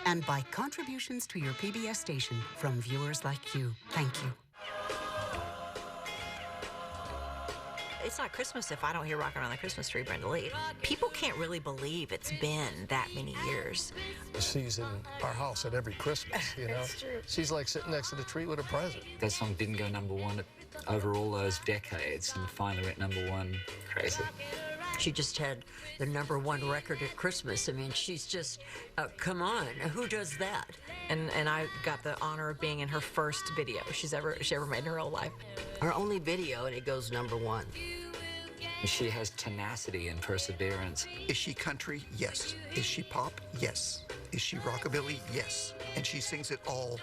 and by contributions to your PBS station from viewers like you. Thank you. It's not Christmas if I don't hear Rockin' Around the Christmas Tree, Brenda Lee. People can't really believe it's been that many years. She's in our house at every Christmas, you know? That's true. She's like sitting next to the tree with a present. That song didn't go #1 over all those decades and finally went #1. Crazy. She just had the #1 record at Christmas. I mean, she's just, come on, who does that? And I got the honor of being in her first video she ever made in her whole life. Her only video, and it goes #1. She has tenacity and perseverance. Is she country? Yes. Is she pop? Yes. Is she rockabilly? Yes. And she sings it all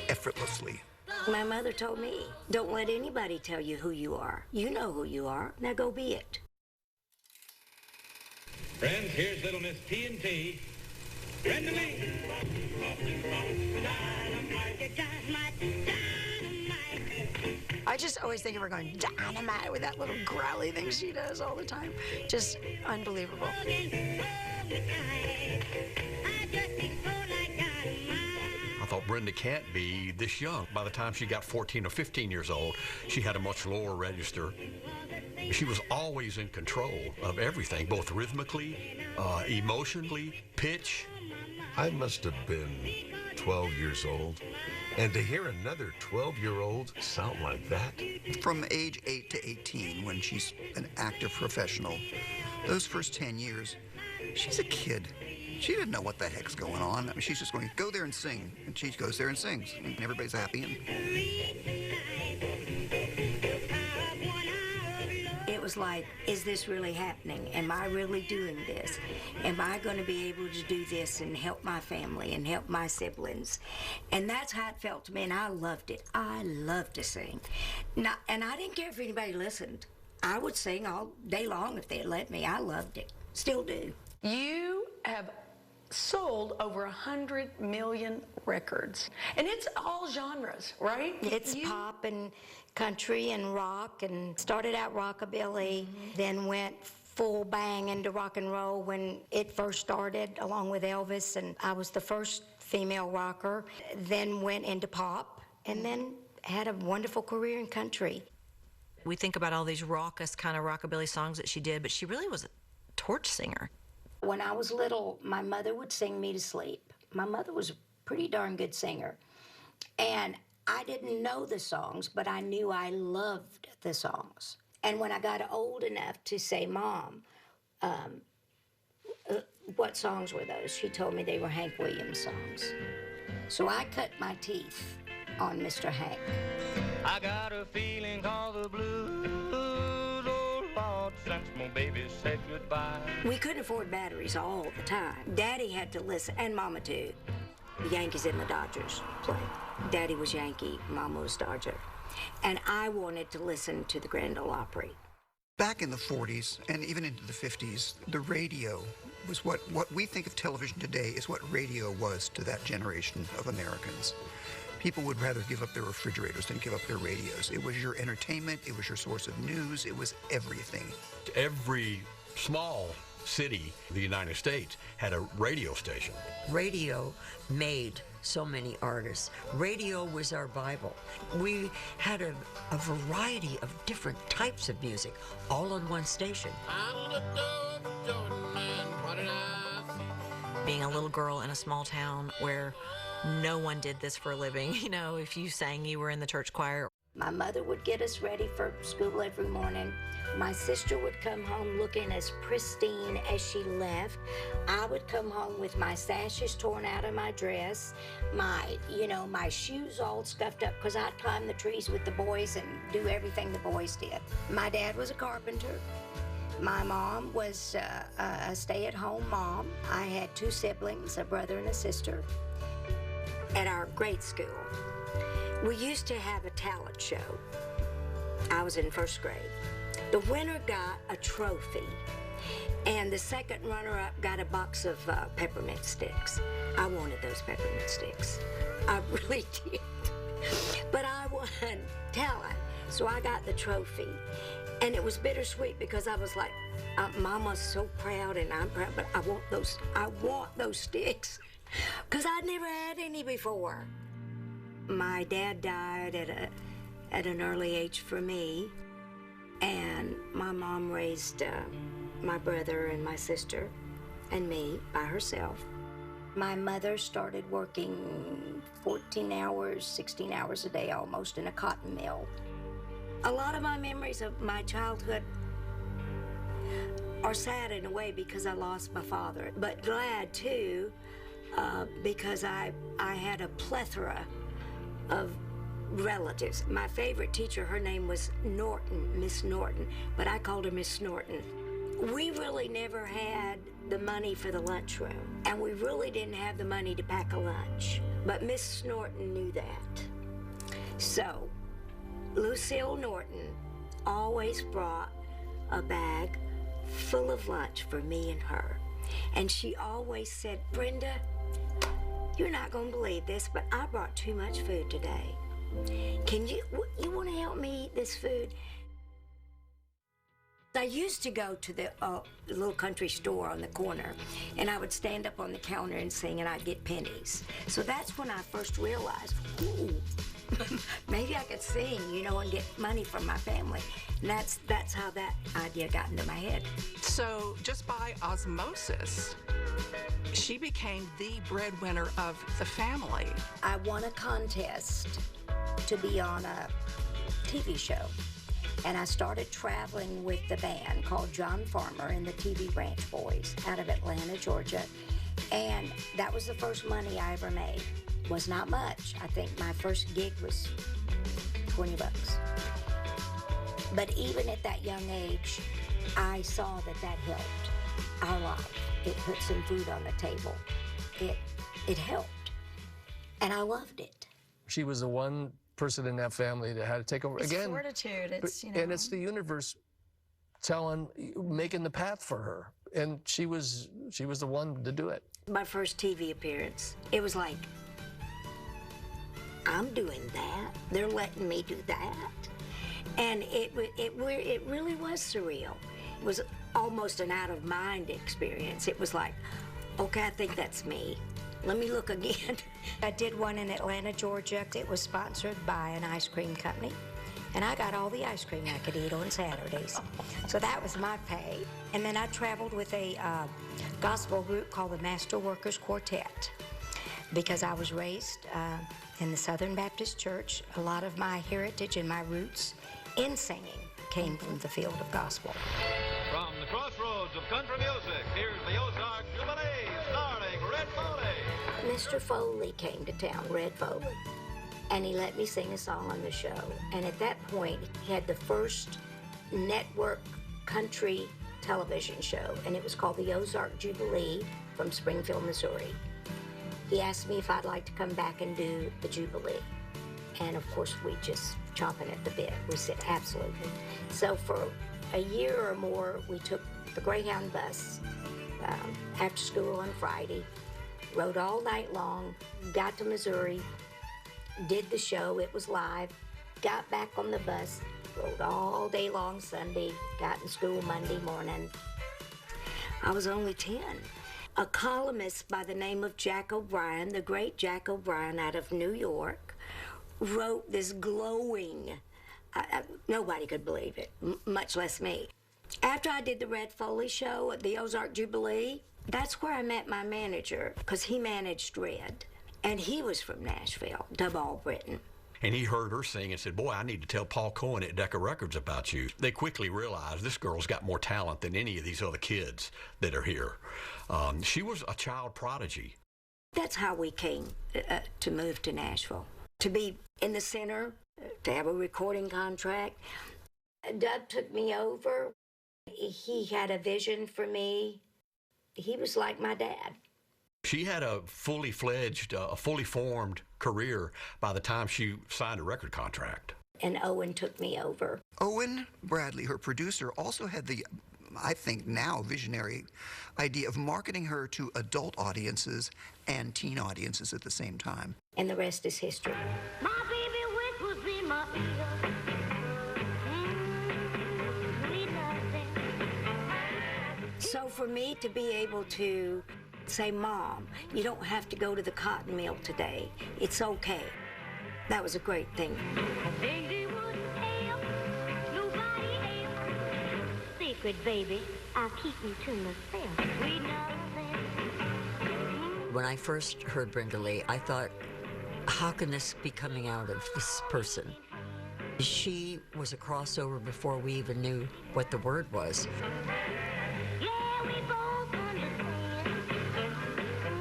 effortlessly. My mother told me, don't let anybody tell you who you are. You know who you are. Now go be it. Friends, here's little Miss T&T. Brenda Lee. I just always think of her going dynamite with that little growly thing she does all the time. Just unbelievable. I thought Brenda can't be this young. By the time she got 14 or 15 years old, she had a much lower register. She was always in control of everything, both rhythmically, emotionally, pitch. I must have been 12 years old. And to hear another 12-year-old sound like that? From age 8 to 18, when she's an active professional, those first 10 years, she's a kid. She didn't know what the heck's going on. I mean, she's just going, go there and sing. And she goes there and sings. And everybody's happy. And It was like, is this really happening? Am I really doing this? Am I going to be able to do this and help my family and help my siblings? And that's how it felt to me, and I loved it. I loved to sing. Now, and I didn't care if anybody listened. I would sing all day long if they'd let me. I loved it. Still do. You have sold over 100 million records. And it's all genres, right? It's pop and country and rock, and started out rockabilly, then went full bang into rock and roll when it first started, along with Elvis, and I was the first female rocker, then went into pop, and then had a wonderful career in country. We think about all these raucous kind of rockabilly songs that she did, but she really was a torch singer. When I was little, my mother would sing me to sleep. My mother was a pretty darn good singer. And I didn't know the songs, but I knew I loved the songs. And when I got old enough to say, Mom, what songs were those? She told me they were Hank Williams songs. So I cut my teeth on Mr. Hank. I got a feeling called the blues, oh Lord, since my baby said goodbye. We couldn't afford batteries all the time. Daddy had to listen, and Mama too. The Yankees and the Dodgers played. Daddy was Yankee, Mama was Dodger. And I wanted to listen to the Grand Ole Opry. back in the 40s and even into the 50s, the radio was what we think of television today is what radio was to that generation of Americans. People would rather give up their refrigerators than give up their radios. It was your entertainment, it was your source of news, it was everything. Every small city in the United States had a radio station. Radio made so many artists. Radio was our Bible. We had a variety of different types of music, all on one station. Being a little girl in a small town where no one did this for a living, you know, if you sang, you were in the church choir. My mother would get us ready for school every morning. My sister would come home looking as pristine as she left. I would come home with my sashes torn out of my dress, my shoes all scuffed up because I'd climb the trees with the boys and do everything the boys did. My dad was a carpenter. My mom was a stay-at-home mom. I had two siblings, a brother and a sister. At our grade school, we used to have a talent show. I was in first grade. The winner got a trophy, and the second runner-up got a box of peppermint sticks. I wanted those peppermint sticks. I really did. But I won talent, so I got the trophy. And it was bittersweet because I was like, Mama's so proud and I'm proud, but I want those sticks. because I'd never had any before. My dad died at an early age for me, and my mom raised my brother and my sister and me by herself. My mother started working 14 hours, 16 hours a day almost in a cotton mill. A lot of my memories of my childhood are sad in a way because I lost my father, but glad too because I had a plethora of relatives. My favorite teacher, her name was Norton, Miss Norton, but I called her Miss Norton. We really never had the money for the lunchroom, and we really didn't have the money to pack a lunch, but Miss Norton knew that. So, Lucille Norton always brought a bag full of lunch for me and her, and she always said, Brenda, you're not going to believe this, but I brought too much food today. Can you want to help me eat this food? I used to go to the little country store on the corner, and I would stand up on the counter and sing, and I'd get pennies. So that's when I first realized, ooh, maybe I could sing, you know, and get money from my family. And that's how that idea got into my head. So just by osmosis, she became the breadwinner of the family. I won a contest to be on a TV show. And I started traveling with the band called John Farmer and the TV Branch Boys out of Atlanta, Georgia. And that was the first money I ever made. Was not much. I think my first gig was $20. But even at that young age, I saw that helped our life. It put some food on the table. It helped. And I loved it. She was the one person in that family that had to take over. It's again, fortitude. It's, you know. And it's the universe making the path for her. And she was the one to do it. My first TV appearance, it was like, I'm doing that. They're letting me do that. And it really was surreal. It was almost an out-of-mind experience. It was like, okay, I think that's me. Let me look again. I did one in Atlanta, Georgia. It was sponsored by an ice cream company. And I got all the ice cream I could eat on Saturdays. So that was my pay. And then I traveled with a gospel group called the Master Workers Quartet. Because I was raised in the Southern Baptist Church, a lot of my heritage and my roots in singing came from the field of gospel. From the crossroads of country music, here's the Ozark Jubilee, starring Red Foley. Mr. Foley came to town, Red Foley, and he let me sing a song on the show. And at that point, he had the first network country television show, and it was called the Ozark Jubilee from Springfield, Missouri. He asked me if I'd like to come back and do the Jubilee. And of course, we just chomping at the bit. We said, absolutely. So for a year or more, we took the Greyhound bus after school on Friday, rode all night long, got to Missouri, did the show, it was live, got back on the bus, rode all day long Sunday, got in school Monday morning. I was only 10. A columnist by the name of Jack O'Brien, the great Jack O'Brien out of New York, wrote this glowing, nobody could believe it, much less me. After I did the Red Foley show at the Ozark Jubilee, that's where I met my manager, because he managed Red, and he was from Nashville, Dub Albritton. And he heard her sing and said, boy, I need to tell Paul Cohen at Decca Records about you. They quickly realized this girl's got more talent than any of these other kids that are here. She was a child prodigy. That's how we came to move to Nashville. To be in the center, to have a recording contract. Dub took me over. He had a vision for me. He was like my dad. She had a fully fledged, fully formed career by the time she signed a record contract. And Owen took me over. Owen Bradley, her producer, also had the, I think now, visionary idea of marketing her to adult audiences and teen audiences at the same time. And the rest is history. My baby whispers in my ear. So for me to be able to say, Mom, you don't have to go to the cotton mill today. It's okay. That was a great thing. Secret, baby, I'll keep you to myself. Sweet When I first heard Brenda Lee, I thought, how can this be coming out of this person? She was a crossover before we even knew what the word was.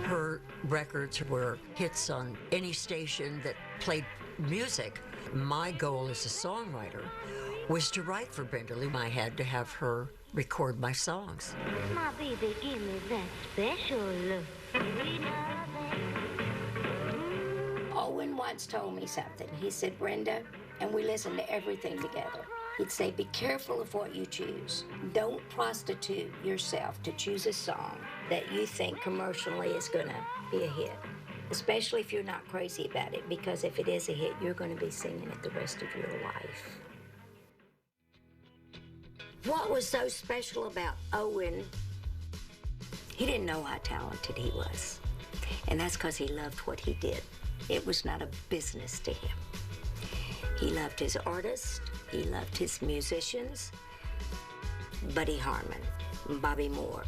Her records were hits on any station that played music. My goal as a songwriter was to write for Brenda Lee. I had to have her record my songs. My baby, give me that special look. Owen once told me something. He said, Brenda, and we listened to everything together. He'd say, be careful of what you choose. Don't prostitute yourself to choose a song that you think commercially is going to be a hit, especially if you're not crazy about it, because if it is a hit, you're going to be singing it the rest of your life. What was so special about Owen? He didn't know how talented he was, and that's because he loved what he did. It was not a business to him. He loved his artists, he loved his musicians. Buddy Harman, Bobby Moore,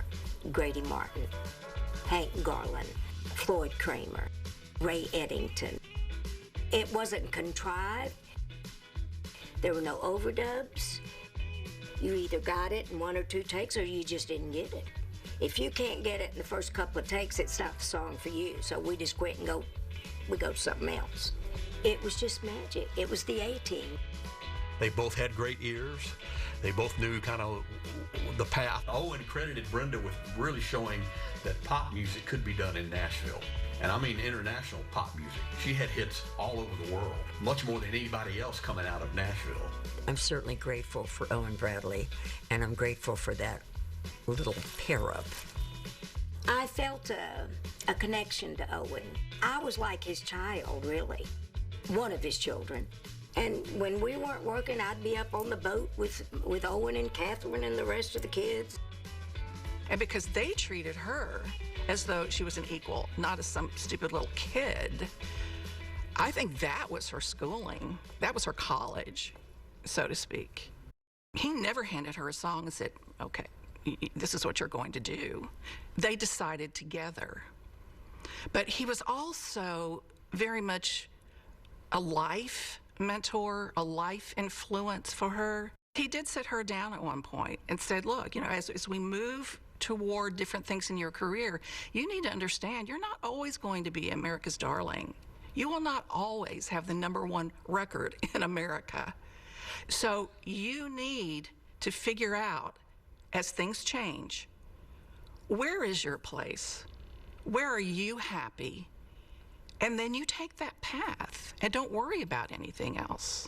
Grady Martin, Hank Garland, Floyd Kramer, Ray Eddington. It wasn't contrived. There were no overdubs. You either got it in one or two takes or you just didn't get it. If you can't get it in the first couple of takes, it's not the song for you. So we just quit and go to something else. It was just magic. It was the A-Team. They both had great ears. They both knew kind of the path. Owen credited Brenda with really showing that pop music could be done in Nashville. And I mean international pop music. She had hits all over the world, much more than anybody else coming out of Nashville. I'm certainly grateful for Owen Bradley, and I'm grateful for that little pair-up. I felt a connection to Owen. I was like his child, really. One of his children. And when we weren't working, I'd be up on the boat with Owen and Catherine and the rest of the kids. And because they treated her as though she was an equal, not as some stupid little kid, I think that was her schooling. That was her college, so to speak. He never handed her a song and said, okay, this is what you're going to do. They decided together. But he was also very much a life mentor, a life influence for her. He did sit her down at one point and said, look, you know, as we move toward different things in your career, you need to understand you're not always going to be America's darling. You will not always have the #1 record in America. So you need to figure out, as things change, where is your place? Where are you happy? And then you take that path and don't worry about anything else.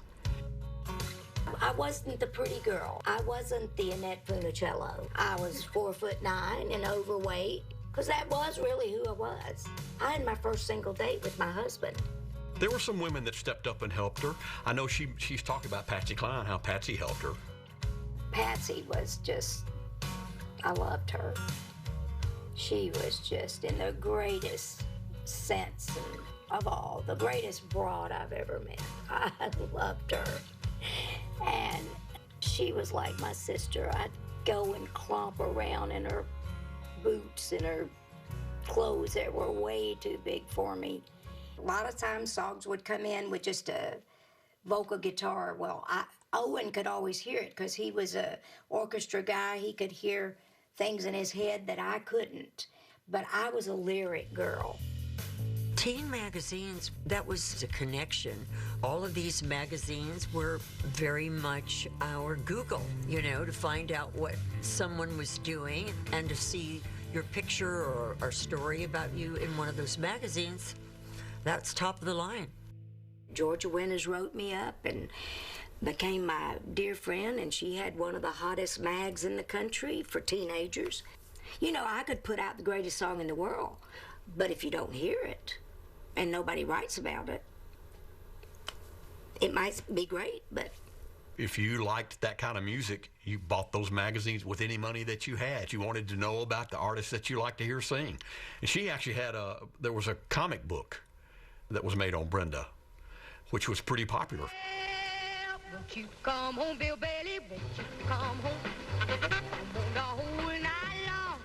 I wasn't the pretty girl. I wasn't the Annette Funicello. I was 4'9" and overweight, because that was really who I was. I had my first single date with my husband. There were some women that stepped up and helped her. I know she's talked about Patsy Cline, how Patsy helped her. Patsy was just, I loved her. She was just in the greatest sense of all, the greatest broad I've ever met. I loved her. And she was like my sister. I'd go and clomp around in her boots and her clothes that were way too big for me. A lot of times songs would come in with just a vocal guitar. Well, Owen could always hear it because he was an orchestra guy. He could hear things in his head that I couldn't. But I was a lyric girl. Teen magazines, that was a connection. All of these magazines were very much our Google, you know, to find out what someone was doing and to see your picture or story about you in one of those magazines. That's top of the line. Georgia Winters wrote me up and became my dear friend, and she had one of the hottest mags in the country for teenagers. You know, I could put out the greatest song in the world, but if you don't hear it and nobody writes about it, it might be great, but if you liked that kind of music, you bought those magazines with any money that you had. You wanted to know about the artists that you like to hear sing. And she actually had there was a comic book that was made on Brenda, which was pretty popular. Won't you come home, Bill Bailey? Won't you come home? Come on the whole night long.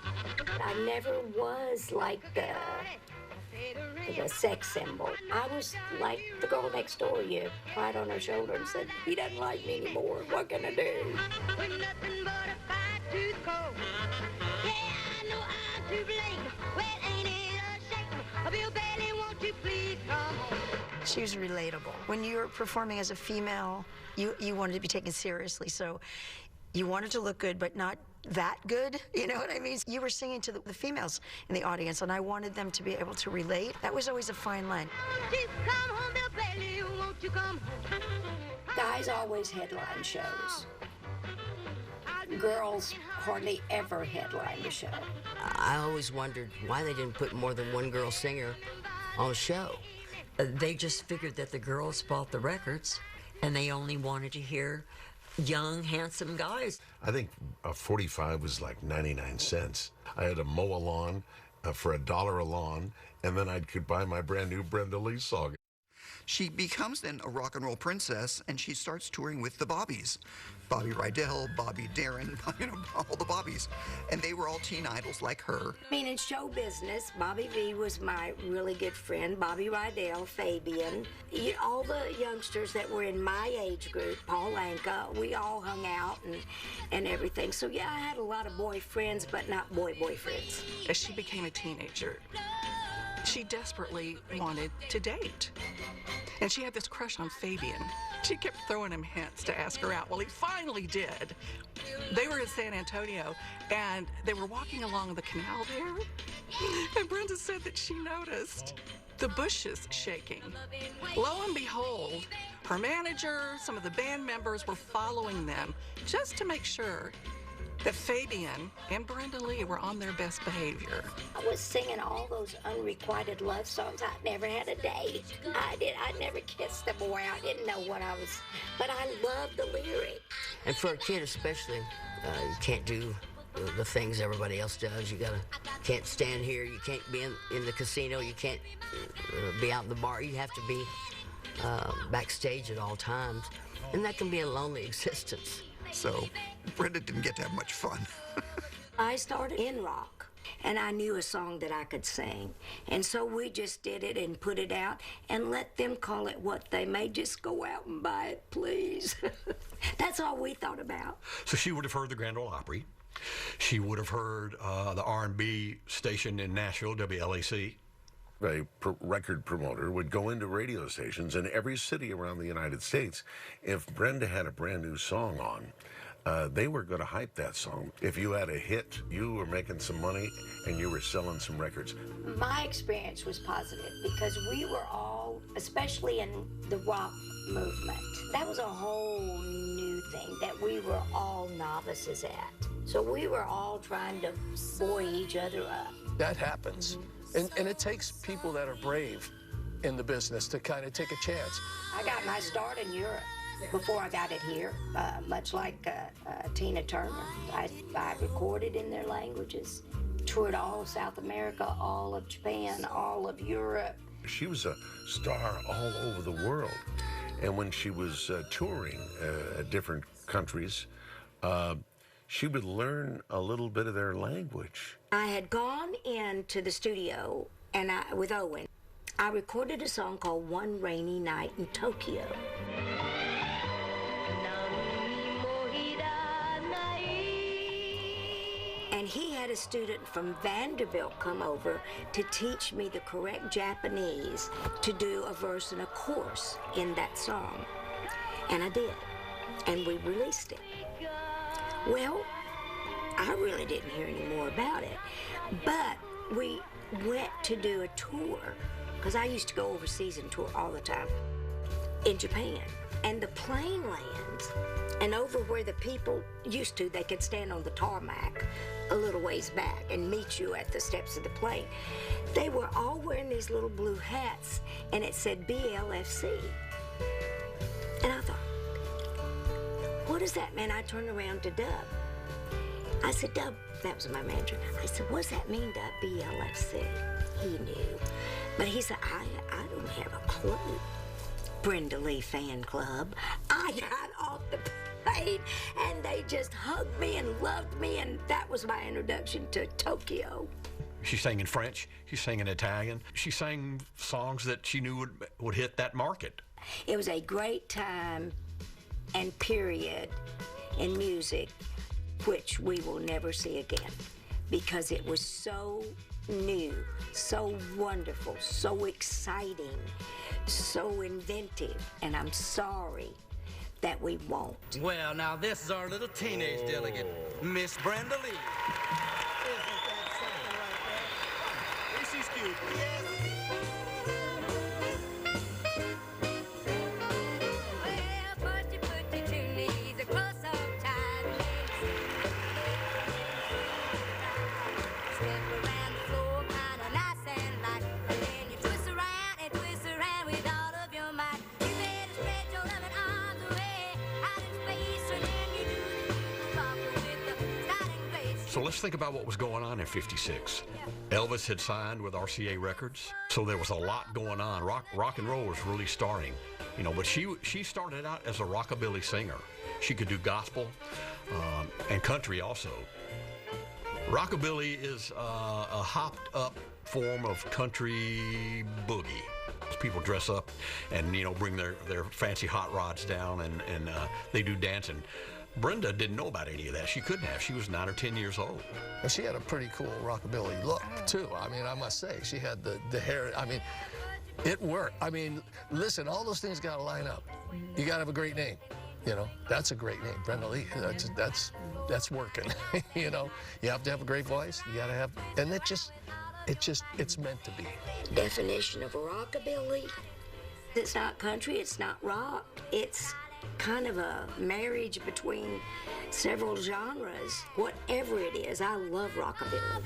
I never was like the sex symbol. I was like the girl next door. You cried on her shoulder and said, he doesn't like me anymore. What can I do? With nothing but a fine-tooth comb. Yeah, I know I'm to blame. Well, ain't it a shame? Bill Bailey, won't you please come home? She was relatable. When you were performing as a female, you wanted to be taken seriously, so you wanted to look good, but not that good, you know what I mean? You were singing to the females in the audience, and I wanted them to be able to relate. That was always a fine line. Won't you come home, Bill Bailey? Won't you come home? Guys always headline shows. Girls hardly ever headline the show. I always wondered why they didn't put more than one girl singer on a show. They just figured that the girls bought the records, and they only wanted to hear young, handsome guys. I think a 45 was like 99 cents. I had to mow a lawn for $1 a lawn, and then I could buy my brand new Brenda Lee song. She becomes then a rock and roll princess, and she starts touring with the Bobbies. Bobby Rydell, Bobby Darin, you know, all the Bobbies. And they were all teen idols like her. I mean, in show business, Bobby V was my really good friend, Bobby Rydell, Fabian. All the youngsters that were in my age group, Paul Anka, we all hung out and everything. So yeah, I had a lot of boyfriends, but not boyfriends. As she became a teenager, she desperately wanted to date. And she had this crush on Fabian. She kept throwing him hints to ask her out. Well, he finally did. They were in San Antonio, and they were walking along the canal there. And Brenda said that she noticed the bushes shaking. Lo and behold, her manager, some of the band members were following them just to make sure that Fabian and Brenda Lee were on their best behavior. I was singing all those unrequited love songs. I never had a date. I never kissed a boy. I didn't know what I was, but I loved the lyrics. And for a kid especially, you can't do the things everybody else does. Can't stand here. You can't be in the casino. You can't be out in the bar. You have to be backstage at all times. And that can be a lonely existence. So Brenda didn't get to have much fun. I started in rock, and I knew a song that I could sing. And so we just did it and put it out and let them call it what they may. Just go out and buy it, please. That's all we thought about. So she would have heard the Grand Ole Opry. She would have heard the R&B station in Nashville, WLAC. A record promoter would go into radio stations in every city around the United States. If Brenda had a brand new song on, they were going to hype that song. If you had a hit, you were making some money and you were selling some records. My experience was positive because we were all, especially in the rock movement, that was a whole new thing that we were all novices at. So we were all trying to buoy each other up. That happens. And it takes people that are brave in the business to kind of take a chance. I got my start in Europe before I got it here, much like Tina Turner. I recorded in their languages, toured all of South America, all of Japan, all of Europe. She was a star all over the world. And when she was touring different countries, she would learn a little bit of their language. I had gone into the studio and with Owen. I recorded a song called One Rainy Night in Tokyo. And he had a student from Vanderbilt come over to teach me the correct Japanese to do a verse and a chorus in that song. And I did. And we released it. Well, I really didn't hear any more about it. But we went to do a tour, because I used to go overseas and tour all the time, in Japan. And the plane lands, and over where the people used to, they could stand on the tarmac a little ways back and meet you at the steps of the plane. They were all wearing these little blue hats, and it said BLFC. And I thought, what does that mean? I turned around to Dub. I said, Dub, that was my manager. I said, what does that mean, Dub, BLFC? He knew. But he said, I don't have a clue. Brenda Lee Fan Club. I got off the plane and they just hugged me and loved me, and that was my introduction to Tokyo. She sang in French, she sang in Italian. She sang songs that she knew would hit that market. It was a great time and period in music, which we will never see again, because it was so new, so wonderful, so exciting, so inventive, and I'm sorry that we won't. Well, now this is our little teenage delegate, Miss Brenda Lee. Isn't that something right there? Is she cute? Yes. So let's think about what was going on in '56. Elvis had signed with RCA Records, so there was a lot going on. Rock and roll was really starting, you know. But she started out as a rockabilly singer. She could do gospel and country also. Rockabilly is a hopped-up form of country boogie. People dress up and, you know, bring their fancy hot rods down and they do dancing. Brenda didn't know about any of that. She couldn't have. She was 9 or 10 years old. And she had a pretty cool rockabilly look, too. I mean, I must say, she had the hair. I mean, it worked. I mean, listen, all those things got to line up. You got to have a great name. You know, that's a great name, Brenda Lee. That's working. You know, you have to have a great voice. You got to have, and it's meant to be. Definition of rockabilly. It's not country, it's not rock. It's kind of a marriage between several genres. Whatever it is, I love rockabilly.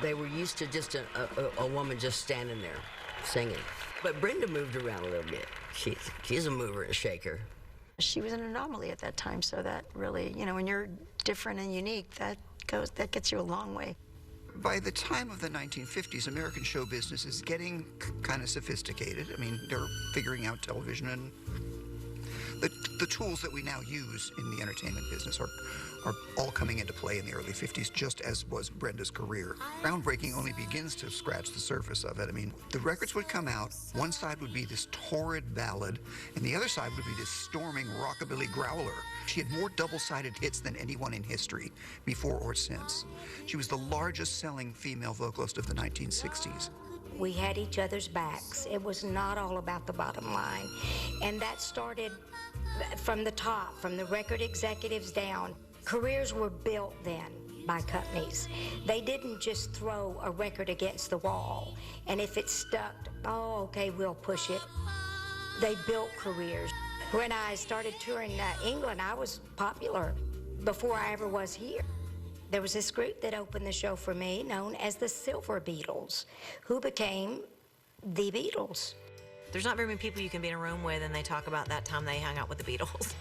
They were used to just a woman just standing there singing. But Brenda moved around a little bit. She's a mover and a shaker. She was an anomaly at that time, so that really, you know, when you're different and unique, that gets you a long way. By the time of the 1950s, American show business is getting kind of sophisticated. I mean, they're figuring out television, and the tools that we now use in the entertainment business are all coming into play in the early 50s, just as was Brenda's career. Groundbreaking only begins to scratch the surface of it. I mean, the records would come out, one side would be this torrid ballad, and the other side would be this storming rockabilly growler. She had more double-sided hits than anyone in history, before or since. She was the largest selling female vocalist of the 1960s. We had each other's backs. It was not all about the bottom line. And that started from the top, from the record executives down. Careers were built then by companies. They didn't just throw a record against the wall, and if it stuck, oh, okay, we'll push it. They built careers. When I started touring England, I was popular before I ever was here. There was this group that opened the show for me known as the Silver Beatles, who became the Beatles. There's not very many people you can be in a room with and they talk about that time they hung out with the Beatles.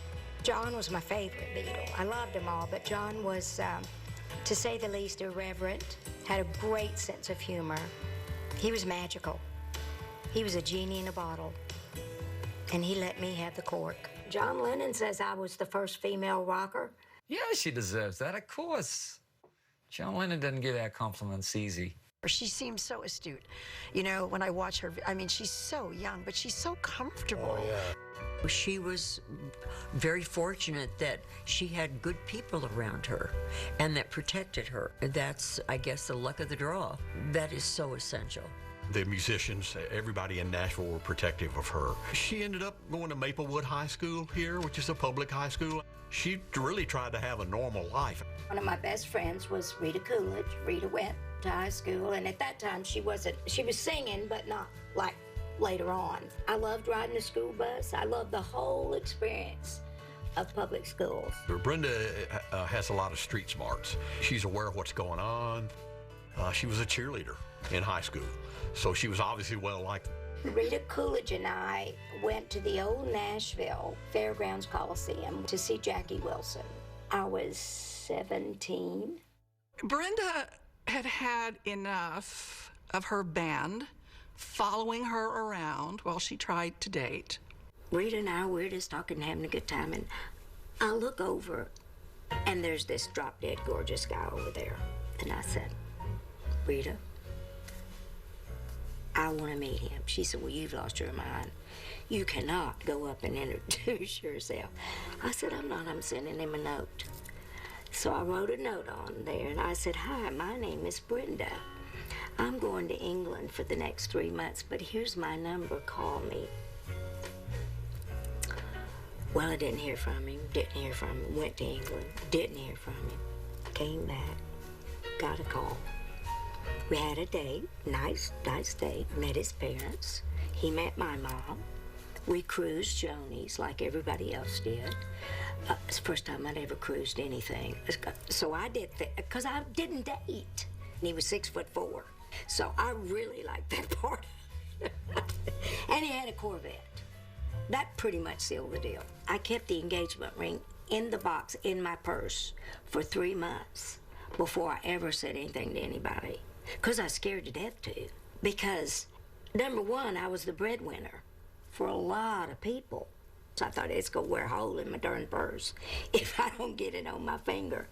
John was my favorite Beatle. I loved them all, but John was, to say the least, irreverent, had a great sense of humor. He was magical. He was a genie in a bottle, and he let me have the cork. John Lennon says I was the first female rocker. Yeah, she deserves that, of course. John Lennon doesn't give out compliments easy. She seems so astute. You know, when I watch her, I mean, she's so young, but she's so comfortable. Oh, yeah. She was very fortunate that she had good people around her and that protected her. That's, I guess, the luck of the draw. That is so essential. The musicians, everybody in Nashville were protective of her. She ended up going to Maplewood High School here, which is a public high school. She really tried to have a normal life. One of my best friends was Rita Coolidge. Rita went to high school, and at that time she was singing, but not like later on. I loved riding the school bus. I loved the whole experience of public schools. Brenda has a lot of street smarts. She's aware of what's going on. She was a cheerleader in high school, so she was obviously well liked. Rita Coolidge and I went to the old Nashville Fairgrounds Coliseum to see Jackie Wilson. I was 17. Brenda had had enough of her band following her around while she tried to date. Rita and I were just talking, having a good time, and I look over, and there's this drop-dead gorgeous guy over there. And I said, Rita, I want to meet him. She said, well, you've lost your mind. You cannot go up and introduce yourself. I said, I'm not. I'm sending him a note. So I wrote a note on there, and I said, hi, my name is Brenda. I'm going to England for the next 3 months, but here's my number. Call me. Well, I didn't hear from him, went to England, didn't hear from him, came back, got a call. We had a date, nice date, met his parents. He met my mom. We cruised Joni's like everybody else did. It's the first time I'd ever cruised anything. So I did, because I didn't date. And he was 6'4". So I really liked that part. And he had a Corvette. That pretty much sealed the deal. I kept the engagement ring in the box in my purse for 3 months before I ever said anything to anybody. Because I was scared to death to. Because, number one, I was the breadwinner for a lot of people. So I thought, it's going to wear a hole in my darn purse if I don't get it on my finger.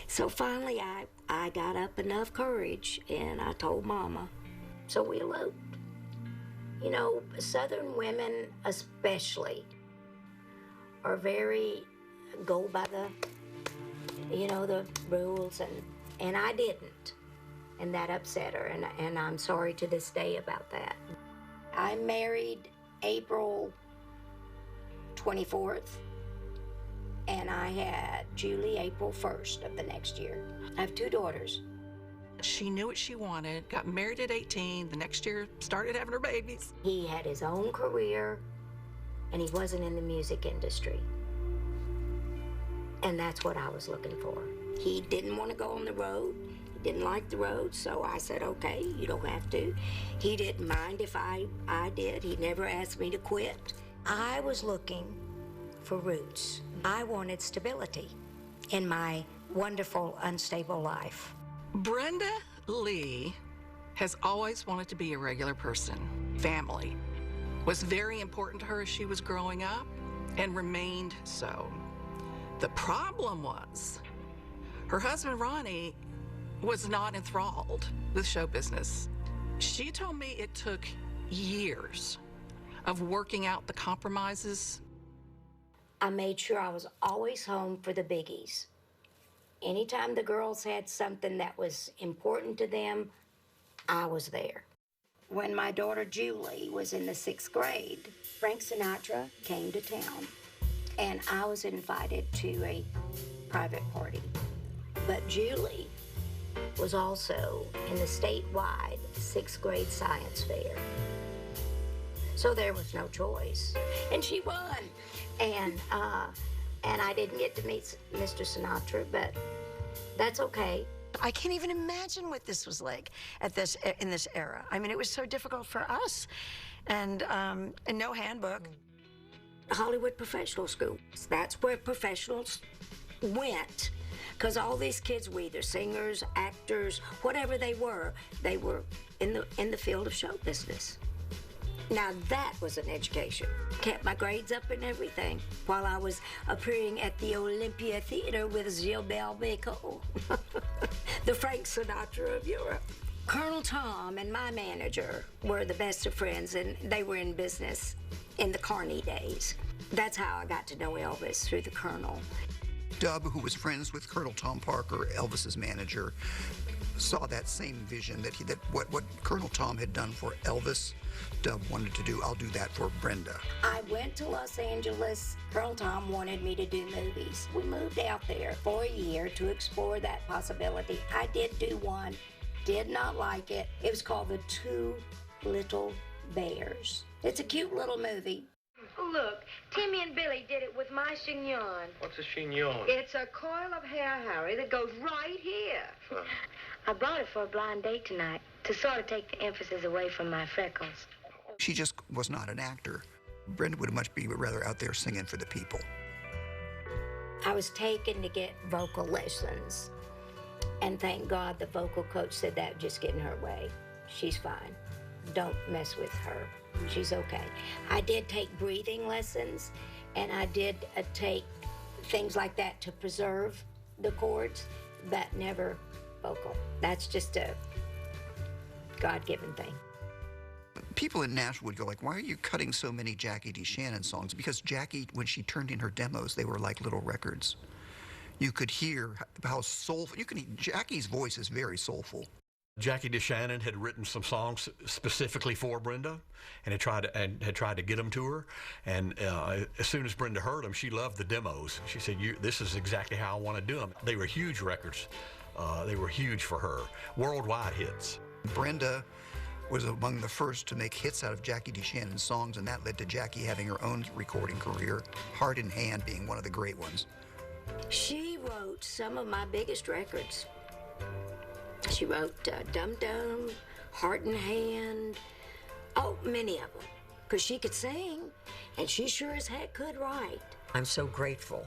So finally, I got up enough courage, and I told Mama. So we eloped. You know, Southern women especially are very, go by the, you know, the rules, and I didn't. And that upset her, and I'm sorry to this day about that. I married April 24th, and I had Julie April 1st of the next year. I have 2 daughters. She knew what she wanted, got married at 18, the next year started having her babies. He had his own career, and he wasn't in the music industry. And that's what I was looking for. He didn't want to go on the road. He didn't like the road, so I said, okay, you don't have to. He didn't mind if I did. He never asked me to quit. I was looking for roots. I wanted stability in my wonderful, unstable life. Brenda Lee has always wanted to be a regular person. Family was very important to her as she was growing up and remained so. The problem was her husband, Ronnie, was not enthralled with show business. She told me it took years of working out the compromises. I made sure I was always home for the biggies. Anytime the girls had something that was important to them, I was there. When my daughter Julie was in the 6th grade, Frank Sinatra came to town, and I was invited to a private party. But Julie was also in the statewide 6th grade science fair. So there was no choice. And she won. And I didn't get to meet Mr. Sinatra, but that's okay. I can't even imagine what this was like in this era. I mean, it was so difficult for us, and no handbook. Hollywood Professional School. That's where professionals went, because all these kids were either singers, actors, whatever they were in the field of show business. Now that was an education. Kept my grades up and everything while I was appearing at the Olympia Theater with Gilbert Bécaud, the Frank Sinatra of Europe. Colonel Tom and my manager were the best of friends, and they were in business in the Carney days. That's how I got to know Elvis, through the Colonel. Dub, who was friends with Colonel Tom Parker, Elvis's manager, saw that same vision that what Colonel Tom had done for Elvis, Dub wanted to do. I'll do that for Brenda. I went to Los Angeles. Colonel Tom wanted me to do movies. We moved out there for a year to explore that possibility. I did do one, did not like it. It was called The 2 Little Bears. It's a cute little movie. Look, Timmy and Billy did it with my chignon. What's a chignon? It's a coil of hair, Harry, that goes right here. I brought it for a blind date tonight to sort of take the emphasis away from my freckles. She just was not an actor. Brenda would much be rather out there singing for the people. I was taken to get vocal lessons, and thank God the vocal coach said that just get in her way. She's fine. Don't mess with her. She's okay. I did take breathing lessons, and I did take things like that to preserve the chords, but never vocal. That's just a God-given thing. People in Nashville would go like, why are you cutting so many Jackie DeShannon songs? Because Jackie, when she turned in her demos, they were like little records. You could hear how soulful, Jackie's voice is very soulful. Jackie DeShannon had written some songs specifically for Brenda, and had tried to get them to her. And as soon as Brenda heard them, she loved the demos. She said, "This is exactly how I want to do them." They were huge records. They were huge for her, worldwide hits. Brenda was among the first to make hits out of Jackie DeShannon's songs, and that led to Jackie having her own recording career, Heart in Hand being one of the great ones. She wrote some of my biggest records. She wrote Dum Dum, Heart in Hand, oh, many of them, because she could sing, and she sure as heck could write. I'm so grateful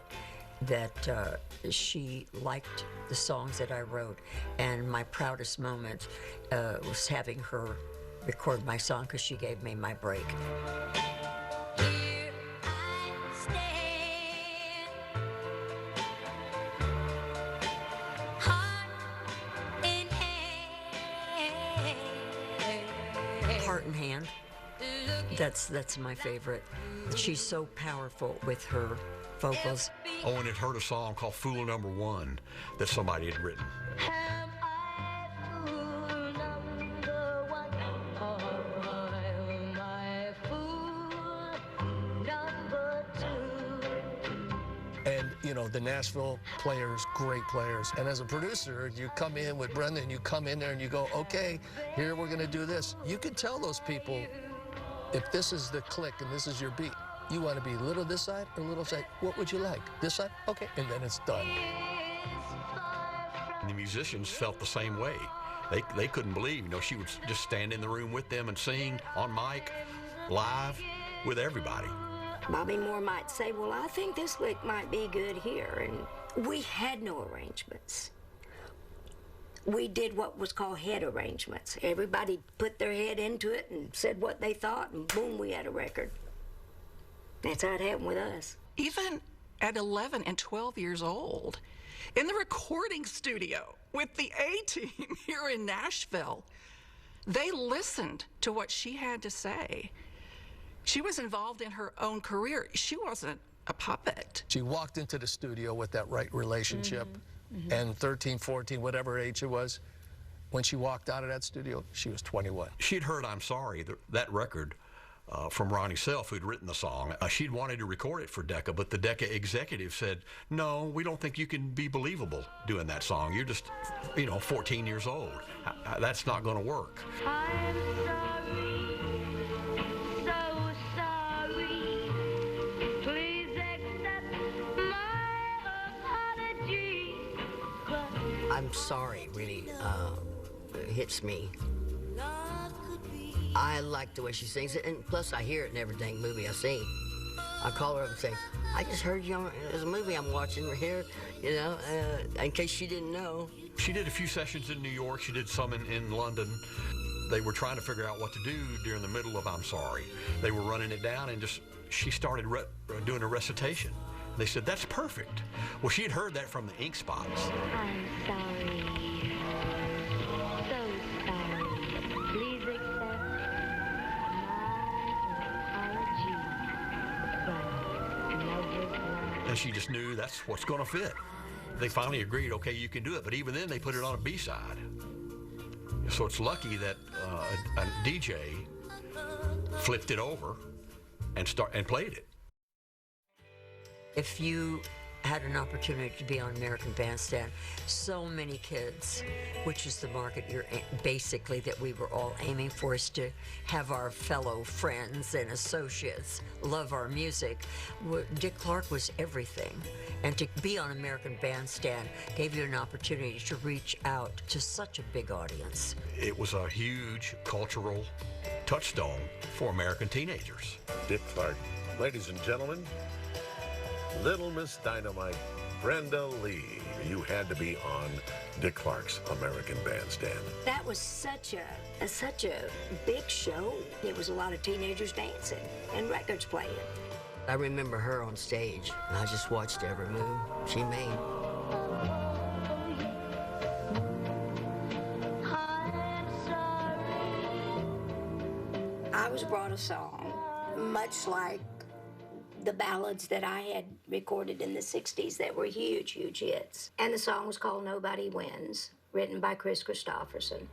that she liked the songs that I wrote, and my proudest moment was having her record my song because she gave me my break. Heart in Hand. That's my favorite. She's so powerful with her vocals. Owen had heard a song called Fool Number One that somebody had written. And, you know, the Nashville players, great players. And as a producer, you come in with Brenda and you come in there and you go, okay, here we're going to do this. You can tell those people, if this is the click and this is your beat, you want to be a little this side or a little side. What would you like? This side? Okay. And then it's done. And the musicians felt the same way. They couldn't believe, you know, she would just stand in the room with them and sing on mic, live, with everybody. Bobby Moore might say, well, I think this lick might be good here. And we had no arrangements. We did what was called head arrangements. Everybody put their head into it and said what they thought, and boom, we had a record. That's how it happened with us. Even at 11 and 12 years old, in the recording studio with the A-Team here in Nashville, they listened to what she had to say. She was involved in her own career. She wasn't a puppet. She walked into the studio with that right relationship, and 13, 14, whatever age it was, when she walked out of that studio, she was 21. She'd heard I'm Sorry, that record, from Ronnie Self, who'd written the song. She'd wanted to record it for Decca, but the Decca executive said, no, we don't think you can be believable doing that song. You're just, 14 years old. That's not going to work. I'm sorry, so sorry. Please accept my apology. I'm Sorry really hits me. I like the way she sings it, and plus I hear it in every dang movie I see. I call her up and say, I just heard you on, there's a movie I'm watching right here, in case she didn't know. She did a few sessions in New York. She did some in London. They were trying to figure out what to do during the middle of I'm Sorry. They were running it down, and she started doing a recitation. They said, that's perfect. Well, she had heard that from the Ink Spots. I'm sorry. So sorry. Please accept And she just knew that's what's going to fit. They finally agreed, okay, you can do it. But even then, they put it on a B-side. So it's lucky that a DJ flipped it over and played it. If you had an opportunity to be on American Bandstand. So many kids, which is the market basically that we were all aiming for, is to have our fellow friends and associates love our music. Dick Clark was everything. And to be on American Bandstand gave you an opportunity to reach out to such a big audience. It was a huge cultural touchstone for American teenagers. Dick Clark. Ladies and gentlemen, Little Miss Dynamite, Brenda Lee. You had to be on Dick Clark's American Bandstand. That was such a big show. There was a lot of teenagers dancing and records playing. I remember her on stage, and I just watched every move she made. I was brought a song, much like the ballads that I had recorded in the 60s that were huge, huge hits. And the song was called Nobody Wins, written by Chris Christopherson.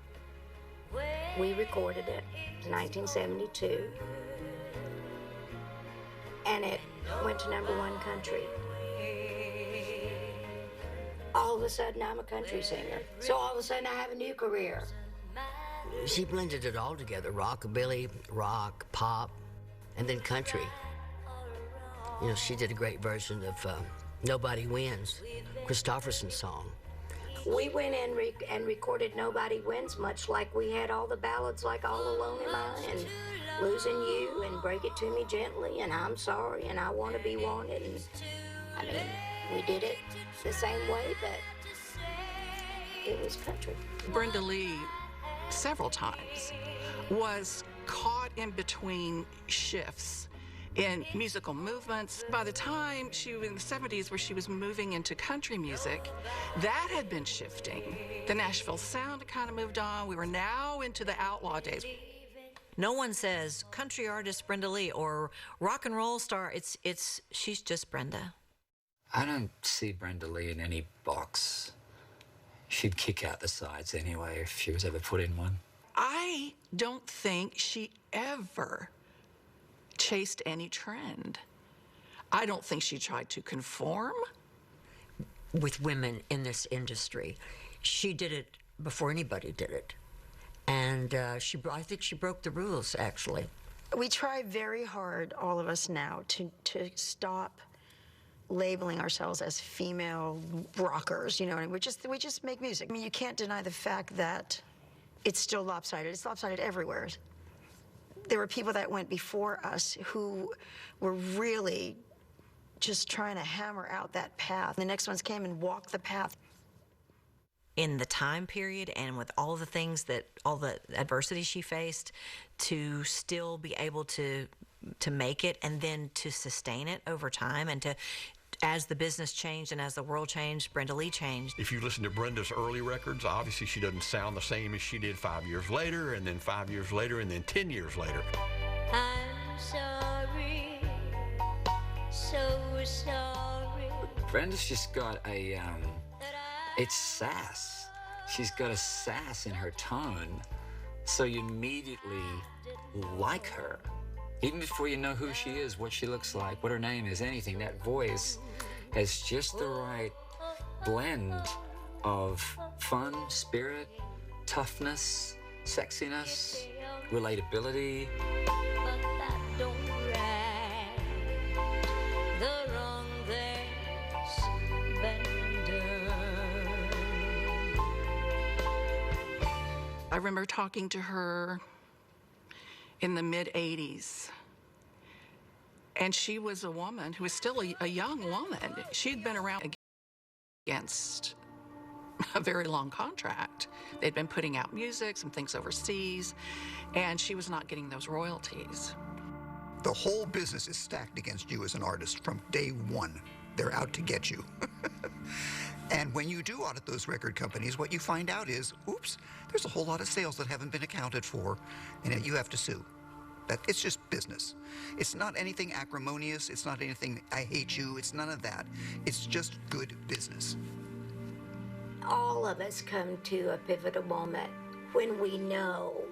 We recorded it in 1972. And it went to #1 country. All of a sudden, I'm a country singer. So all of a sudden, I have a new career. She blended it all together, rockabilly, rock, pop, and then country. You know, she did a great version of Nobody Wins, Christopherson's song. We went in and recorded Nobody Wins, much like we had all the ballads like All Alone Am I and Losing You and Break It To Me Gently and I'm Sorry and I Want to Be Wanted. And, I mean, we did it the same way, but it was country. Brenda Lee, several times, was caught in between shifts in musical movements. By the time she was in the 70s, where she was moving into country music, that had been shifting. The Nashville sound had kind of moved on. We were now into the outlaw days. No one says country artist Brenda Lee or rock and roll star. She's just Brenda. I don't see Brenda Lee in any box. She'd kick out the sides anyway if she was ever put in one. I don't think she ever chased any trend. I don't think she tried to conform. With women in this industry, she did it before anybody did it. And I think she broke the rules, actually. We try very hard, all of us now, to stop labeling ourselves as female rockers, you know, and we just make music. I mean, you can't deny the fact that it's still lopsided. It's lopsided everywhere. There were people that went before us who were really just trying to hammer out that path. The next ones came and walked the path. In the time period and with all the things all the adversity she faced, to still be able to make it and then to sustain it over time, and to, as the business changed and as the world changed, Brenda Lee changed. If you listen to Brenda's early records, obviously she doesn't sound the same as she did 5 years later, and then 5 years later, and then 10 years later. I'm sorry, so sorry. Brenda's just got it's sass. She's got a sass in her tone, so you immediately like her. Even before you know who she is, what she looks like, what her name is, anything, that voice has just the right blend of fun, spirit, toughness, sexiness, relatability. But that don't right. The wrong there's been done. I remember talking to her in the mid-'80s. And she was a woman who was still a young woman. She'd been around against a very long contract. They'd been putting out music, some things overseas, and she was not getting those royalties. The whole business is stacked against you as an artist from day one. They're out to get you. And when you do audit those record companies, what you find out is, oops, there's a whole lot of sales that haven't been accounted for, and you have to sue. It's just business. It's not anything acrimonious. It's not anything, I hate you. It's none of that. It's just good business. All of us come to a pivotal moment when we know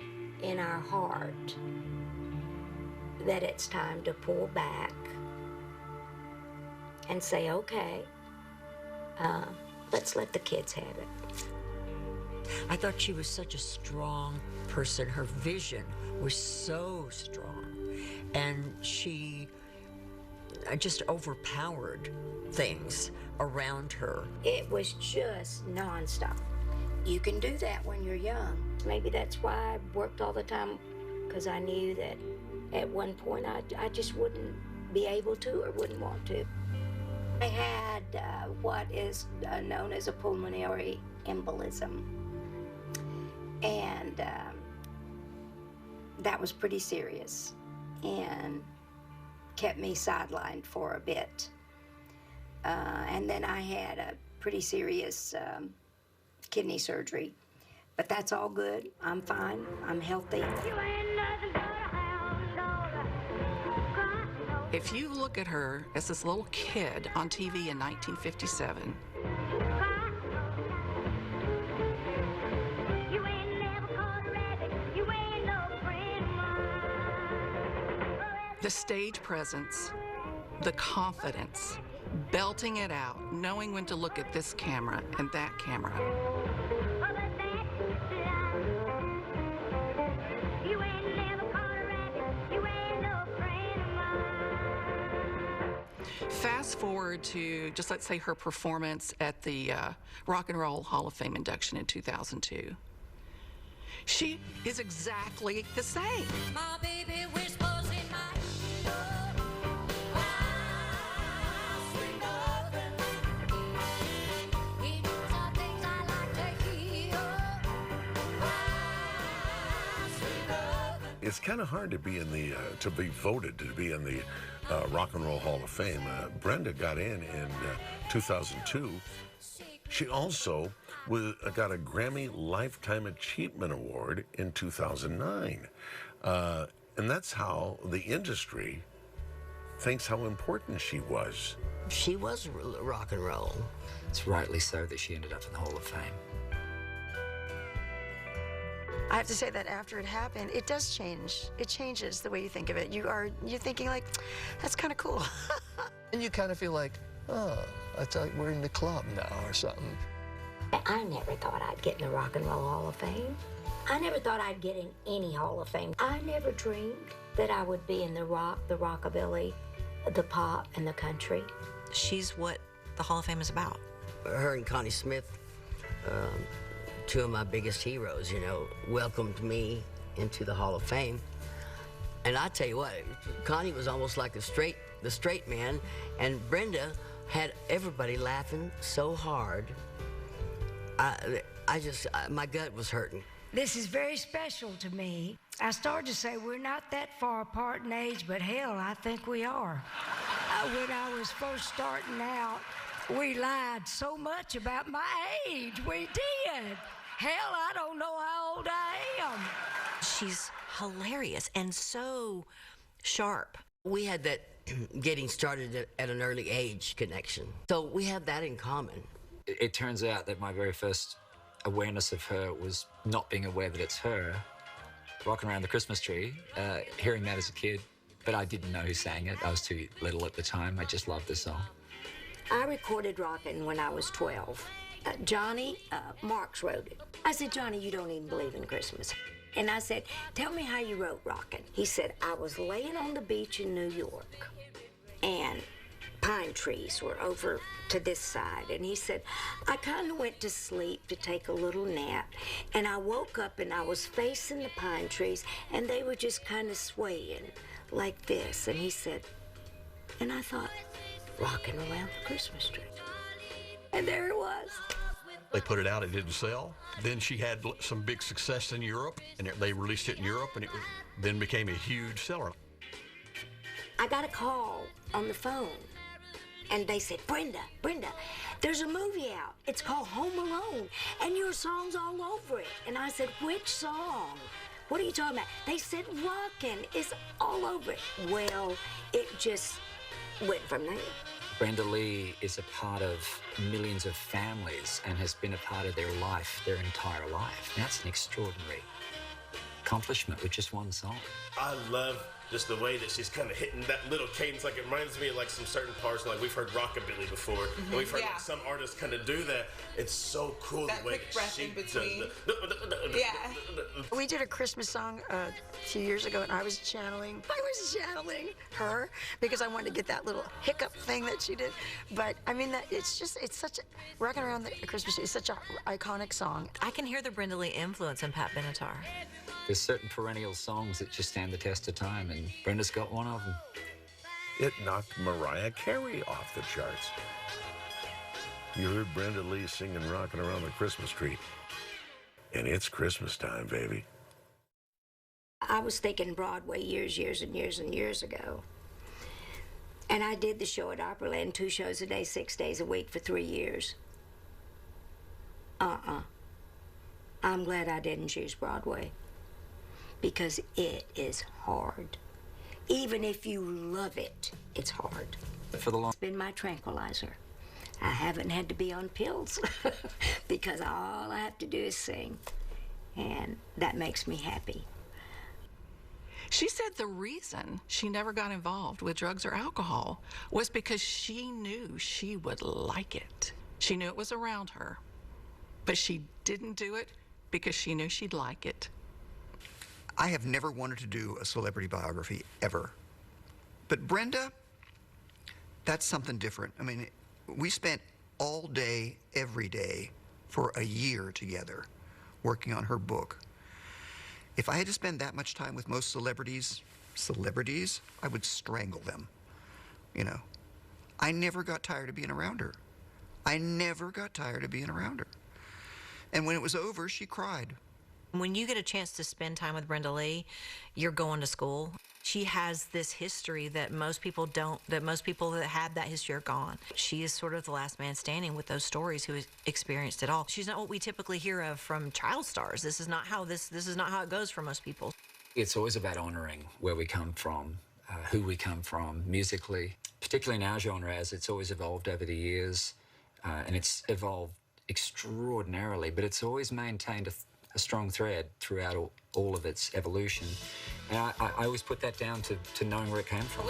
in our heart that it's time to pull back and say, okay, Let's let the kids have it. I thought she was such a strong person. Her vision was so strong. And she just overpowered things around her. It was just nonstop. You can do that when you're young. Maybe that's why I worked all the time, because I knew that at one point I just wouldn't be able to or wouldn't want to. I had what is known as a pulmonary embolism. And that was pretty serious and kept me sidelined for a bit. And then I had a pretty serious kidney surgery. But that's all good. I'm fine. I'm healthy. If you look at her as this little kid on TV in 1957, the stage presence, the confidence, belting it out, knowing when to look at this camera and that camera. Fast forward to just, let's say, her performance at the Rock and Roll Hall of Fame induction in 2002. She is exactly the same. My baby whispers in my It's kind of hard to be in the to be voted to be in the Rock and Roll Hall of Fame. Brenda got in 2002. She also got a Grammy Lifetime Achievement Award in 2009, and that's how the industry thinks how important she was. She was rock and roll. It's rightly so that she ended up in the Hall of Fame. I have to say that after it happened, it does change. It changes the way you think of it. You're thinking like, that's kind of cool. And you kind of feel like, oh, I thought we're in the club now or something. I never thought I'd get in the Rock and Roll Hall of Fame. I never thought I'd get in any Hall of Fame. I never dreamed that I would be in the rock, the rockabilly, the pop, and the country. She's what the Hall of Fame is about. Her and Connie Smith, two of my biggest heroes, welcomed me into the Hall of Fame. And I tell you what, Connie was almost like the straight man, and Brenda had everybody laughing so hard. My gut was hurting. This is very special to me. I started to say we're not that far apart in age, but hell, I think we are. When I was first starting out, we lied so much about my age. We did. Hell, I don't know how old I am. She's hilarious and so sharp. We had that getting started at an early age connection. So we have that in common. It turns out that my very first awareness of her was not being aware that it's her. Rocking Around the Christmas Tree, hearing that as a kid, but I didn't know who sang it. I was too little at the time. I just loved the song. I recorded Rockin' when I was 12. Johnny Marks wrote it. I said, Johnny, you don't even believe in Christmas. And I said, tell me how you wrote Rockin'. He said, I was laying on the beach in New York, and pine trees were over to this side. And he said, I kind of went to sleep to take a little nap, and I woke up and I was facing the pine trees, and they were just kind of swaying like this. And he said, and I thought, rocking around the Christmas tree. And there it was. They put it out, it didn't sell. Then she had some big success in Europe, and they released it in Europe, and it then became a huge seller. I got a call on the phone, and they said, Brenda, there's a movie out. It's called Home Alone, and your song's all over it. And I said, which song? What are you talking about? They said, Rockin' is all over it. Well, it just went from there. Brenda Lee is a part of millions of families and has been a part of their life, their entire life. That's an extraordinary accomplishment with just one song. I love just the way that she's kind of hitting that little cadence. Like, it reminds me of like some certain parts, like we've heard rockabilly before, and we've heard like, some artists kind of do that. It's so cool That the way quick that breath she in between. does Yeah. We did a Christmas song a few years ago, and I was channeling her because I wanted to get that little hiccup thing that she did. But I mean, it's such a Rocking Around the Christmas Tree is such an iconic song. I can hear the Brenda Lee influence in Pat Benatar. There's certain perennial songs that just stand the test of time, and Brenda's got one of them. It knocked Mariah Carey off the charts. You heard Brenda Lee singing Rockin' Around the Christmas Tree. And it's Christmas time, baby. I was thinking Broadway years ago. And I did the show at Opryland, 2 shows a day, 6 days a week for 3 years. I'm glad I didn't choose Broadway, because it is hard. Even if you love it, it's hard. It's been my tranquilizer. I haven't had to be on pills because all I have to do is sing, and that makes me happy. She said the reason she never got involved with drugs or alcohol was because she knew she would like it. She knew it was around her, but she didn't do it because she knew she'd like it. I have never wanted to do a celebrity biography, ever. But Brenda, that's something different. I mean, we spent all day, every day, for a year together working on her book. If I had to spend that much time with most celebrities, I would strangle them, you know. I never got tired of being around her. And when it was over, she cried. When you get a chance to spend time with Brenda Lee, you're going to school. She has this history that most people don't, that most people that have that history are gone. She is sort of the last man standing with those stories who has experienced it all. She's not what we typically hear of from child stars. This is not how it goes for most people. It's always about honoring where we come from, who we come from musically, particularly in our genre, as it's always evolved over the years, and it's evolved extraordinarily, but it's always maintained a strong thread throughout all of its evolution. And I always put that down to knowing where it came from.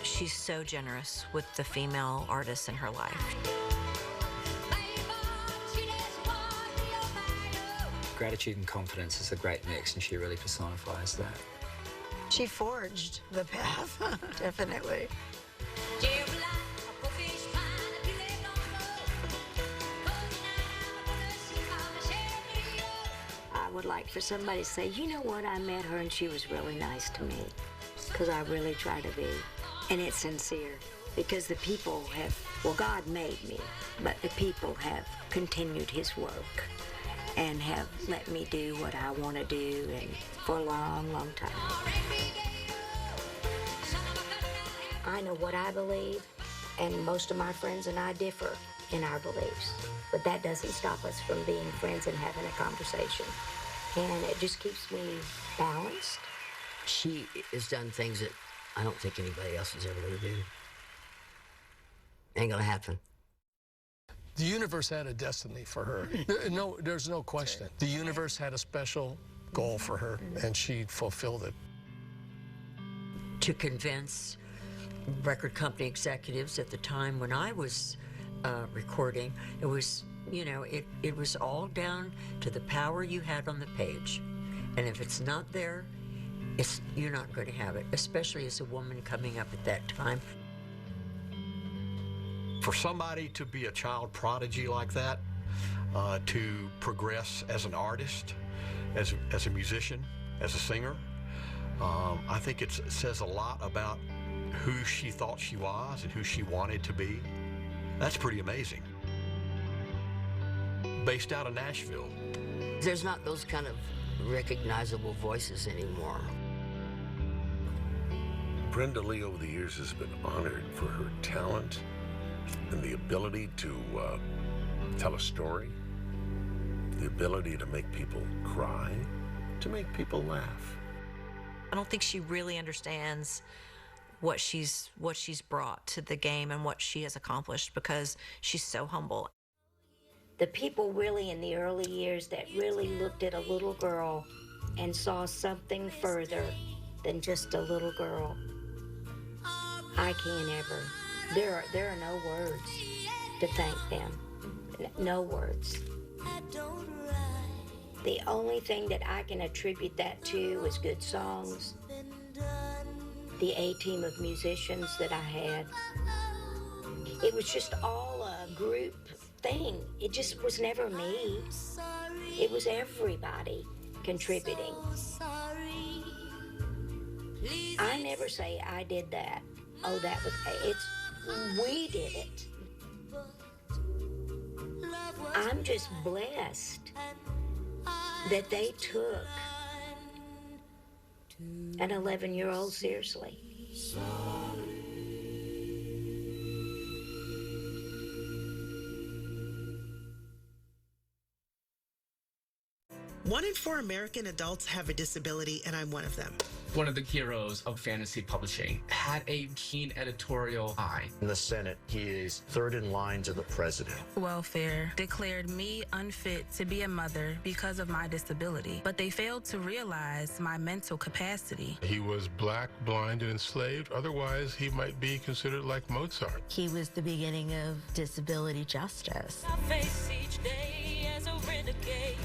She's so generous with the female artists in her life. Gratitude and confidence is a great mix, and she really personifies that. She forged the path, definitely. I would like for somebody to say, you know what, I met her and she was really nice to me, because I really try to be. And it's sincere, because the people have, well, God made me, but the people have continued his work and have let me do what I want to do, and for a long, long time. I know what I believe, and most of my friends and I differ in our beliefs, but that doesn't stop us from being friends and having a conversation. And it just keeps me balanced. She has done things that I don't think anybody else is ever going to do. Ain't going to happen. The universe had a destiny for her. No, there's no question. The universe had a special goal for her, and she fulfilled it. To convince record company executives at the time when I was recording, it was, you know, it was all down to the power you had on the page. And if it's not there, you're not going to have it, especially as a woman coming up at that time. For somebody to be a child prodigy like that, to progress as an artist, as a musician, as a singer, I think it says a lot about who she thought she was and who she wanted to be. That's pretty amazing. Based out of Nashville. There's not those kind of recognizable voices anymore. Brenda Lee over the years has been honored for her talent and the ability to tell a story, the ability to make people cry, to make people laugh. I don't think she really understands what she's brought to the game and what she has accomplished, because she's so humble. The people really in the early years that really looked at a little girl and saw something further than just a little girl. I can't ever. There are no words to thank them. No words. The only thing that I can attribute that to was good songs, the A-team of musicians that I had. It was just all a group thing. It just was never me. It was everybody contributing. I never say I did that. Oh, that was, we did it. I'm just blessed that they took an 11-year-old seriously. One in 4 American adults have a disability, and I'm one of them. One of the heroes of fantasy publishing, had a keen editorial eye. In the Senate, he is third in line to the president. Welfare declared me unfit to be a mother because of my disability, but they failed to realize my mental capacity. He was black, blind, and enslaved. Otherwise, he might be considered like Mozart. He was the beginning of disability justice. I face each day as a renegade.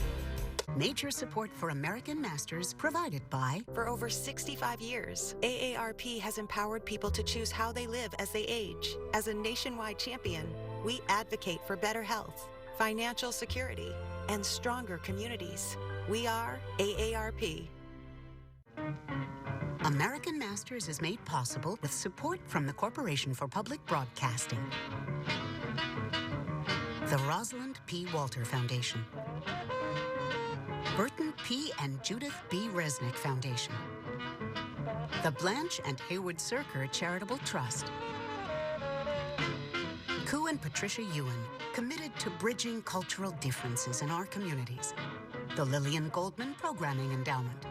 Major support for American Masters provided by... For over 65 years, AARP has empowered people to choose how they live as they age. As a nationwide champion, we advocate for better health, financial security, and stronger communities. We are AARP. American Masters is made possible with support from the Corporation for Public Broadcasting, the Rosalind P. Walter Foundation, Burton P. and Judith B. Resnick Foundation, the Blanche and Hayward Serker Charitable Trust, Koo and Patricia Ewan, committed to bridging cultural differences in our communities, the Lillian Goldman Programming Endowment,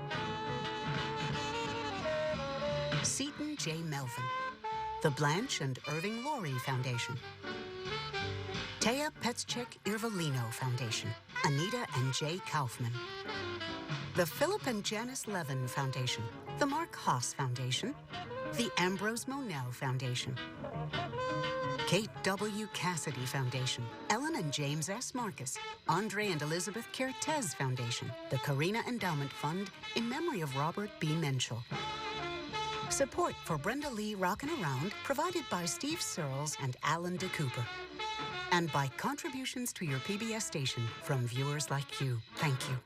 Seton J. Melvin, the Blanche and Irving Laurie Foundation, Taya Petschek-Irvolino Foundation, Anita and Jay Kaufman, the Philip and Janice Levin Foundation, the Mark Haas Foundation, the Ambrose Monell Foundation, Kate W. Cassidy Foundation, Ellen and James S. Marcus, Andre and Elizabeth Kertez Foundation, the Karina Endowment Fund in memory of Robert B. Menschel. Support for Brenda Lee Rockin' Around provided by Steve Searles and Alan DeCooper. And by contributions to your PBS station from viewers like you. Thank you.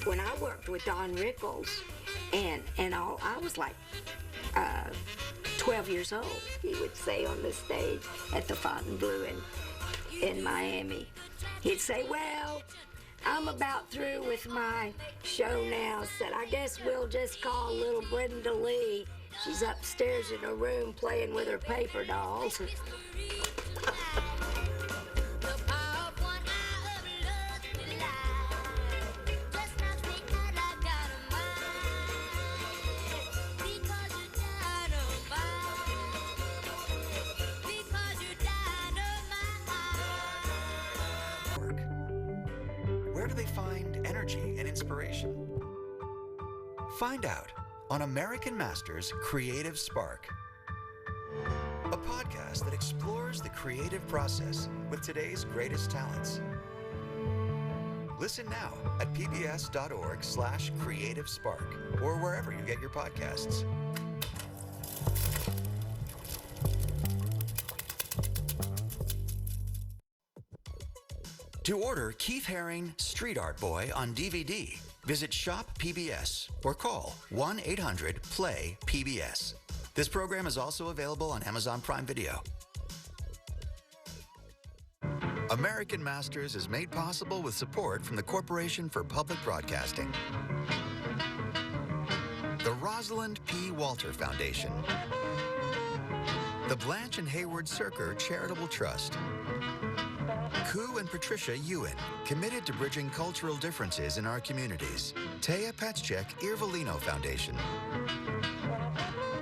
When I worked with Don Rickles, I was like 12 years old, he would say on the stage at the Fontainebleau in Miami. He'd say, well, I'm about through with my show now. Said, I guess we'll just call little Brenda Lee. She's upstairs in her room playing with her paper dolls. Where do they find energy and inspiration? Find out on American Masters Creative Spark, a podcast that explores the creative process with today's greatest talents. Listen now at pbs.org/creative spark or wherever you get your podcasts. To order Keith Haring Street Art Boy on DVD, visit Shop PBS or call 1-800-PLAY-PBS. This program is also available on Amazon Prime Video. American Masters is made possible with support from the Corporation for Public Broadcasting, the Rosalind P. Walter Foundation, the Blanche and Hayward Serker Charitable Trust, Ku and Patricia Ewan, committed to bridging cultural differences in our communities. Taya Petschek Irvalino Foundation.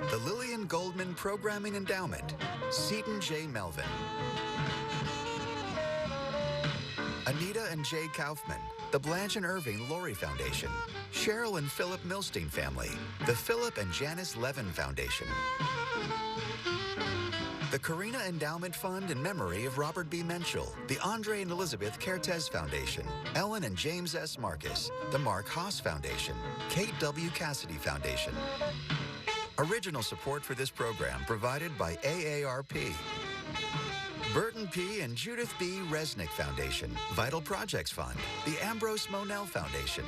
The Lillian Goldman Programming Endowment. Seton J. Melvin. Anita and Jay Kaufman. The Blanche and Irving Laurie Foundation. Cheryl and Philip Milstein Family. The Philip and Janice Levin Foundation. The Karina Endowment Fund in memory of Robert B. Menschel. The Andre and Elizabeth Kertész Foundation. Ellen and James S. Marcus. The Mark Haas Foundation. Kate W. Cassidy Foundation. Original support for this program provided by AARP. Burton P. and Judith B. Resnick Foundation. Vital Projects Fund. The Ambrose Monell Foundation.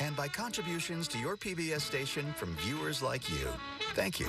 And by contributions to your PBS station from viewers like you. Thank you.